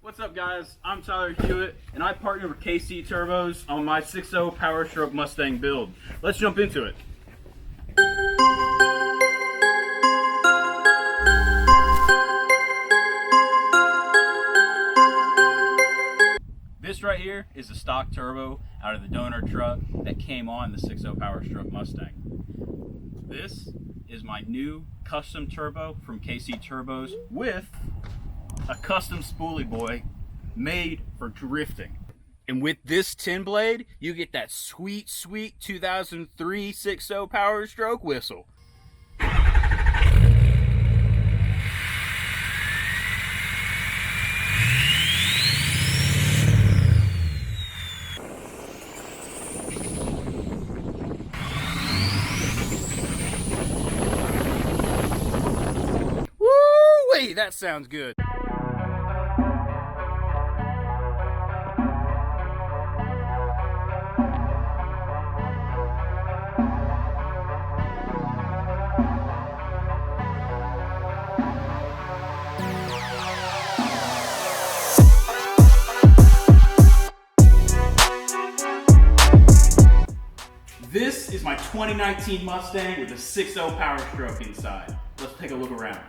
What's up guys, I'm Tyler Hewett and I partner with KC Turbos on my 6.0 Powerstroke Mustang build. Let's jump into it. This right here is a stock turbo out of the donor truck that came on the 6.0 Powerstroke Mustang. This is my new custom turbo from KC Turbos with a custom spoolie boy made for drifting. And with this 10 blade, you get that sweet 2003 6.0 Powerstroke whistle. Woo-wee, that sounds good. This is my 2019 Mustang with a 6.0 Powerstroke inside. Let's take a look around.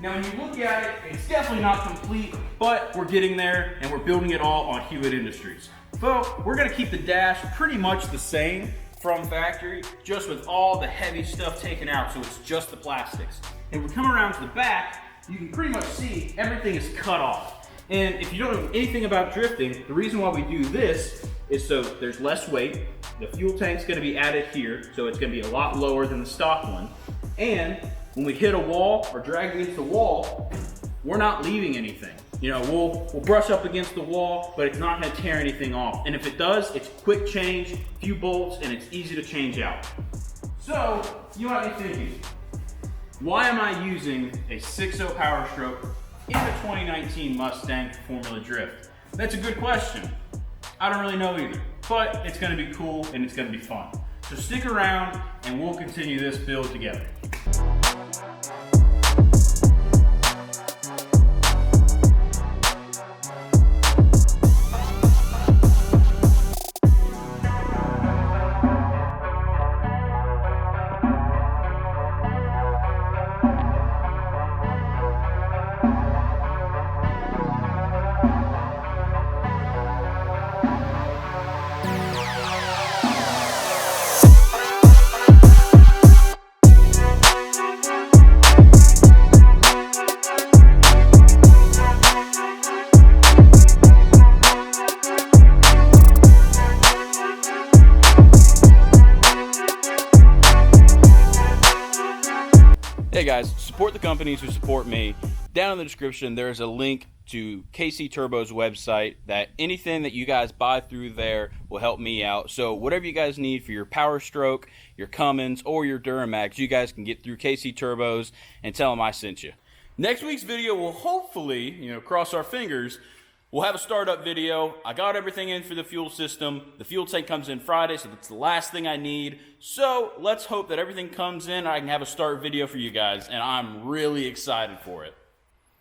Now when you look at it, it's definitely not complete, but we're getting there and we're building it all on Hewett Industries. So we're gonna keep the dash pretty much the same from factory, just with all the heavy stuff taken out, so it's just the plastics. And when we come around to the back, you can pretty much see everything is cut off. And if you don't know anything about drifting, the reason why we do this is so there's less weight. The fuel tank's gonna be added here, so it's gonna be a lot lower than the stock one. And when we hit a wall or drag against the wall, we're not leaving anything. You know, we'll brush up against the wall, but it's not gonna tear anything off. And if it does, it's quick change, few bolts, and it's easy to change out. So, you might be thinking, why am I using a 6.0 Powerstroke in the 2019 Mustang Formula Drift? That's a good question. I don't really know either, but it's gonna be cool and it's gonna be fun. So stick around and we'll continue this build together. Hey guys, support the companies who support me. Down in the description, there's a link to KC Turbo's website that anything that you guys buy through there will help me out. So whatever you guys need for your Powerstroke, your Cummins, or your Duramax, you guys can get through KC Turbos and tell them I sent you. Next week's video will hopefully, cross our fingers, we'll have a startup video. I got everything in for the fuel system. The fuel tank comes in Friday, so that's the last thing I need. So let's hope that everything comes in. I can have a start video for you guys, and I'm really excited for it.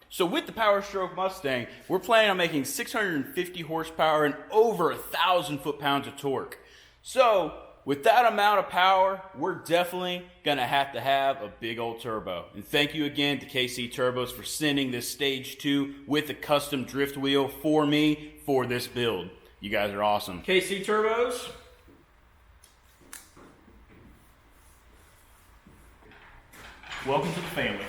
So with the Powerstroke Mustang, we're planning on making 650 horsepower and over 1,000 foot-pounds of torque. So with that amount of power, we're definitely gonna have to have a big old turbo. And thank you again to KC Turbos for sending this stage 2 with a custom drift wheel for me for this build. You guys are awesome. KC Turbos. Welcome to the family.